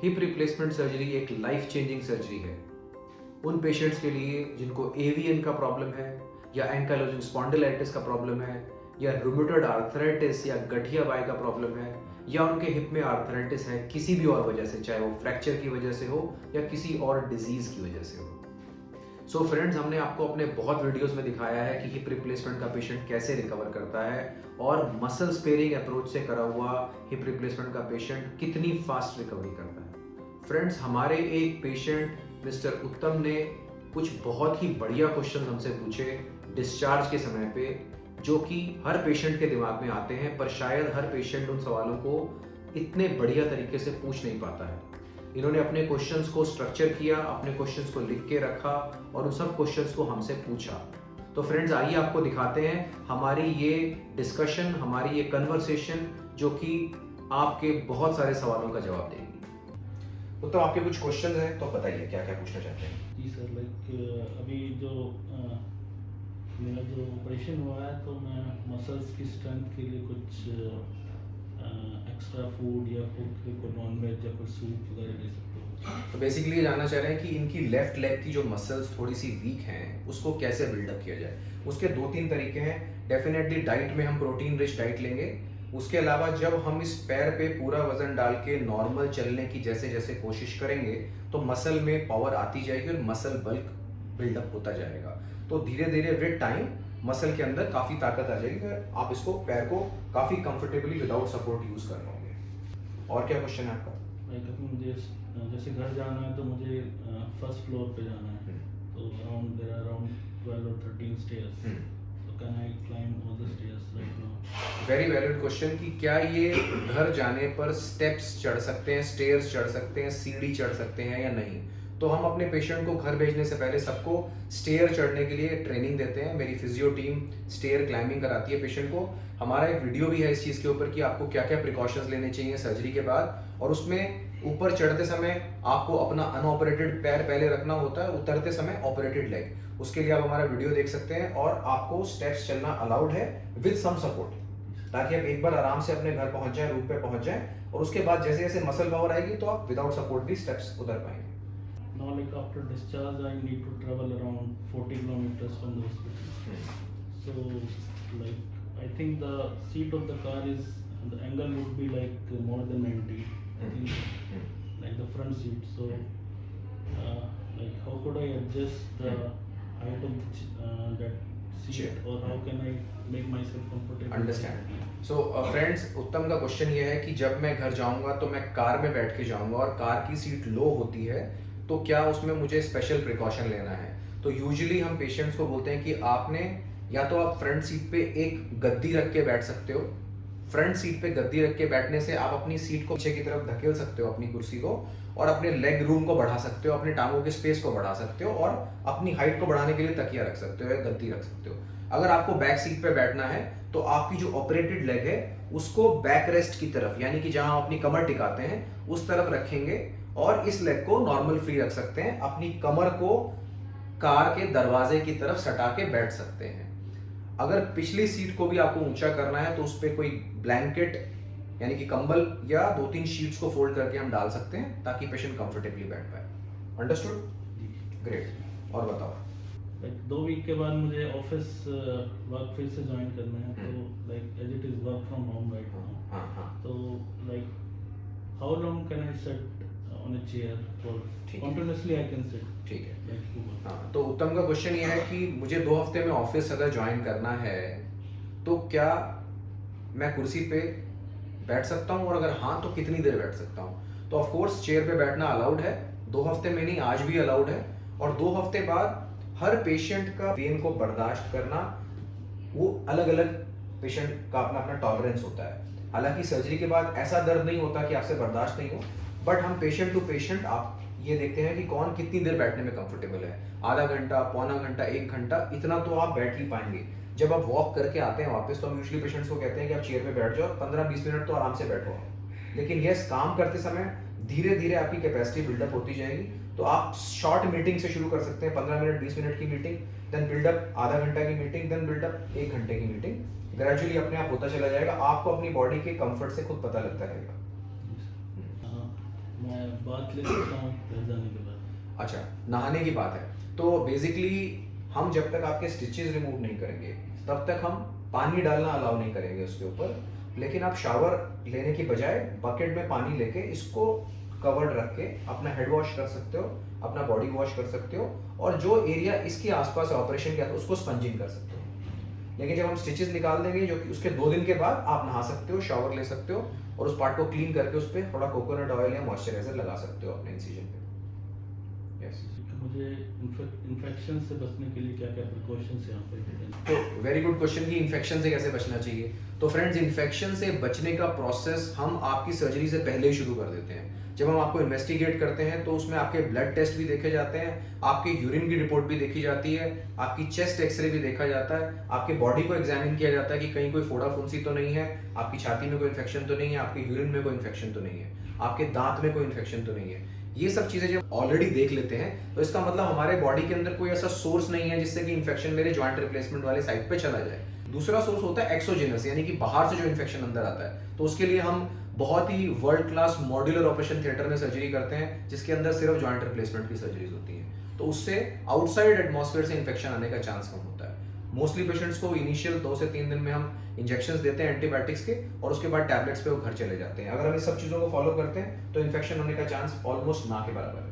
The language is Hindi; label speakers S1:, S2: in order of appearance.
S1: हिप रिप्लेसमेंट सर्जरी एक लाइफ चेंजिंग सर्जरी है उन पेशेंट्स के लिए जिनको एवीएन का प्रॉब्लम है या एंकाइलोजिंग स्पॉन्डिलाइटिस का प्रॉब्लम है या रूमेटॉइड आर्थराइटिस या गठिया बाई का प्रॉब्लम है या उनके हिप में आर्थराइटिस है किसी भी और वजह से, चाहे वो फ्रैक्चर की वजह से हो या किसी और डिजीज की वजह से हो। सो फ्रेंड्स, हमने आपको अपने बहुत वीडियोस में दिखाया है कि हिप रिप्लेसमेंट का पेशेंट कैसे रिकवर करता है और मसल स्पेयरिंग अप्रोच से करा हुआ हिप रिप्लेसमेंट का पेशेंट कितनी फास्ट रिकवरी करता है। फ्रेंड्स, हमारे एक पेशेंट मिस्टर उत्तम ने कुछ बहुत ही बढ़िया क्वेश्चन हमसे पूछे डिस्चार्ज के समय पे, जो कि हर पेशेंट के दिमाग में आते हैं, पर शायद हर पेशेंट उन सवालों को इतने बढ़िया तरीके से पूछ नहीं पाता है। इन्होंने अपने क्वेश्चंस को स्ट्रक्चर किया, अपने क्वेश्चंस को लिख के रखा और उन सब क्वेश्चंस को हमसे पूछा। तो फ्रेंड्स, आइए आपको दिखाते हैं हमारी ये डिस्कशन, हमारी ये कन्वर्सेशन, जो कि आपके बहुत सारे सवालों का जवाब देगी। तो आपके कुछ क्वेश्चंस हैं, तो बताइए क्या क्या पूछना चाहते हैं।
S2: जी सर, अभी जो मेरा जो ऑपरेशन हुआ है, तो मैं मसल्स की स्ट्रेंथ के लिए कुछ एक्स्ट्रा फूड या कोई नॉन वेज या कोई सूप वगैरह ले सकते हो।
S1: तो बेसिकली ये जानना चाह रहे हैं कि इनकी लेफ्ट लेग की जो मसल्स थोड़ी सी वीक हैं उसको कैसे बिल्डअप किया जाए। उसके 2-3 तरीके हैं। डेफिनेटली डाइट में हम प्रोटीन रिच डाइट लेंगे। उसके अलावा जब हम इस पैर पे पूरा वजन डाल के नॉर्मल चलने की जैसे जैसे कोशिश करेंगे तो मसल में पावर आती जाएगी और मसल बल्क बिल्डअप होता जाएगा। तो धीरे धीरे विद टाइम मसल के अंदर काफ़ी ताकत आ जाएगी, आप इसको पैर को काफ़ी कंफर्टेबली विदाउट सपोर्ट यूज़ कर पाओगे। और क्या क्वेश्चन है आपका?
S2: मुझे जैसे घर जाना है तो मुझे फर्स्ट फ्लोर पे जाना है, तो देयर आर अराउंड 12 और 13 स्टेयर्स, तो can I climb all the stairs right now?
S1: Very valid question कि क्या ये घर जाने पर स्टेप्स चढ़ सकते हैं, स्टेयर्स चढ़ सकते हैं, सीढ़ी चढ़ सकते हैं या नहीं। तो हम अपने पेशेंट को घर भेजने से पहले सबको स्टेयर चढ़ने के लिए ट्रेनिंग देते हैं। मेरी फिजियो टीम स्टेयर क्लाइंबिंग कराती है पेशेंट को। हमारा एक वीडियो भी है इस चीज़ के ऊपर कि आपको क्या क्या प्रिकॉशंस लेने चाहिए सर्जरी के बाद, और उसमें ऊपर चढ़ते समय आपको अपना अनऑपरेटेड पैर पहले रखना होता है, उतरते समय ऑपरेटेड लेग। उसके लिए आप हमारा वीडियो देख सकते हैं, और आपको स्टेप्स चलना अलाउड है विद सम सपोर्ट, ताकि आप एक बार आराम से अपने घर पहुंच जाए, रूम पे पहुंच जाए, और उसके बाद जैसे जैसे मसल पावर आएगी तो आप विदाउट सपोर्ट भी स्टेप्स उतर पाएंगे।
S2: Now, like after discharge, I need to travel around 40 kilometers from the hospital. So, I think the seat of the car is, the angle would be like more than 90. I think, like the front seat. So, how could I adjust the height of that seat,
S1: Chair.
S2: or how can I make myself comfortable?
S1: Understand. So friends, उत्तम का क्वेश्चन ये है कि जब मैं घर जाऊंगा तो मैं कार में बैठ के जाऊंगा और कार की सीट लो होती है, तो क्या उसमें मुझे स्पेशल प्रिकॉशन लेना है। तो यूजुअली हम पेशेंट्स को बोलते हैं कि आपने या तो आप फ्रंट सीट पे एक गद्दी रख के बैठ सकते हो। फ्रंट सीट पे गद्दी रख के बैठने से आप अपनी सीट को पीछे की तरफ धकेल सकते हो, अपनी कुर्सी को, और अपने लेग रूम को बढ़ा सकते हो, अपने टांगों के स्पेस को बढ़ा सकते हो, और अपनी हाइट को बढ़ाने के लिए तकिया रख सकते हो या गद्दी रख सकते हो। अगर आपको बैक सीट पे बैठना है तो आपकी जो ऑपरेटेड लेग है उसको बैक रेस्ट की तरफ, यानी कि जहां अपनी कमर टिकाते हैं उस तरफ रखेंगे, और इस लेग को नॉर्मल फ्री रख सकते हैं। अपनी कमर को कार के दरवाजे की तरफ सटा के बैठ सकते हैं। अगर पिछली सीट को भी आपको ऊंचा करना है तो उस पर कोई ब्लैंकेट यानी कि कंबल या 2-3 शीट्स को फोल्ड करके हम डाल सकते हैं ताकि पेशेंट कंफर्टेबली बैठ पाए। अंडरस्टूड? ग्रेट। और बताओ।
S2: 2 वीक के बाद मुझे ऑफिस वर्क फिर से ज्वाइन करना है, तो as it is work from home right now, तो how long can I sit on a chair for continuously I can sit?
S1: ठीक है। हाँ, तो उत्तम का क्वेश्चन ये है कि मुझे 2 हफ्ते में ऑफिस अगर ज्वाइन करना है तो क्या मैं कुर्सी पे बैठ सकता हूँ, और अगर हाँ तो कितनी देर बैठ सकता हूँ। तो ऑफ कोर्स चेयर पे बैठना अलाउड है, 2 हफ्ते में नहीं, आज भी अलाउड है। और 2 हफ्ते बाद हर पेशेंट का पेन को बर्दाश्त करना, वो अलग अलग पेशेंट का अपना अपना टॉलरेंस होता है। हालांकि सर्जरी के बाद ऐसा दर्द नहीं होता कि आपसे बर्दाश्त नहीं हो, बट हम पेशेंट टू पेशेंट आप ये देखते हैं कि कौन कितनी देर बैठने में कंफर्टेबल है। आधा घंटा, पौना घंटा, 1 घंटा, इतना तो आप बैठ ही पाएंगे। जब आप वॉक करके आते हैं वापस तो हम यूजुअली पेशेंट्स को कहते हैं कि आप चेयर पे बैठ जाओ, 15-20 मिनट तो आराम से बैठो। लेकिन यस, काम करते समय धीरे धीरे आपकी कैपेसिटी बिल्डअप होती जाएगी। तो आप शॉर्ट मीटिंग से शुरू कर सकते हैं, 15 मिनट 20 मिनट की मीटिंग, देन बिल्डअप आधा घंटा की मीटिंग, देन बिल्डअप 1 घंटे की मीटिंग। ग्रेजुअली अपने आप होता चला जाएगा, आपको अपनी बॉडी के कंफर्ट से खुद पता लगता रहेगा।
S2: मैं बात ले सकता हूँ घर जाने के बाद।
S1: अच्छा, नहाने की बात है तो बेसिकली हम जब तक आपके स्टिचेस रिमूव नहीं करेंगे तब तक हम पानी डालना अलाउ नहीं करेंगे उसके ऊपर, लेकिन आप शावर लेने की बजाय बकेट में पानी लेके इसको कवर्ड रख के अपना हेड वॉश कर सकते हो, अपना बॉडी वॉश कर सकते हो, और जो एरिया इसके आसपास ऑपरेशन किया था उसको स्पंजिंग कर सकते हो। लेकिन जब हम स्टिचेस निकाल देंगे, जो कि उसके 2 दिन के बाद आप नहा सकते हो, शावर ले सकते हो और उस पार्ट को क्लीन करके उस पर थोड़ा कोकोनट ऑयल या मॉइस्चराइजर लगा सकते हो अपने इंसिजन पे। यस।
S2: मुझे इन्फेक्शन से बचने के लिए क्या क्या प्रिकॉशंस यहाँ पे?
S1: तो वेरी गुड क्वेश्चन कि इन्फेक्शन से कैसे बचना चाहिए। तो फ्रेंड्स, इन्फेक्शन से बचने का प्रोसेस हम आपकी सर्जरी से पहले ही शुरू कर देते हैं। जब हम आपको इन्वेस्टिगेट करते हैं तो उसमें आपके ब्लड टेस्ट भी देखे जाते हैं, आपके यूरिन की रिपोर्ट भी देखी जाती है, आपकी चेस्ट एक्सरे भी देखा जाता है, आपके बॉडी को एग्जामिन किया जाता है कि कहीं कोई फोड़ा फुंसी तो नहीं है, आपकी छाती में कोई इन्फेक्शन तो नहीं है, आपके यूरिन में कोई इन्फेक्शन तो नहीं है, आपके दांत में कोई इन्फेक्शन तो नहीं है। ये सब चीजें जब ऑलरेडी देख लेते हैं तो इसका मतलब हमारे बॉडी के अंदर कोई ऐसा सोर्स नहीं है जिससे कि इन्फेक्शन मेरे जॉइंट रिप्लेसमेंट वाले साइड पे चला जाए। दूसरा सोर्स होता है एक्सोजेनस, यानी कि बाहर से जो इन्फेक्शन अंदर आता है, तो उसके लिए हम बहुत ही world class modular operation theatre में सर्जरी करते हैं जिसके अंदर सिर्फ जॉइंट रिप्लेसमेंट की सर्जरीज होती हैं। तो उससे आउटसाइड एटमॉस्फेयर से इन्फेक्शन आने का चांस कम होता है। मोस्टली पेशेंट्स को इनिशियल 2 से 3 दिन में हम इंजेक्शंस देते हैं एंटीबायोटिक्स के, और उसके बाद टैबलेट्स पे वो घर चले जाते हैं। अगर हम इस सब चीज़ों को फॉलो करते हैं तो इन्फेक्शन होने का चांस ऑलमोस्ट ना के बराबर है।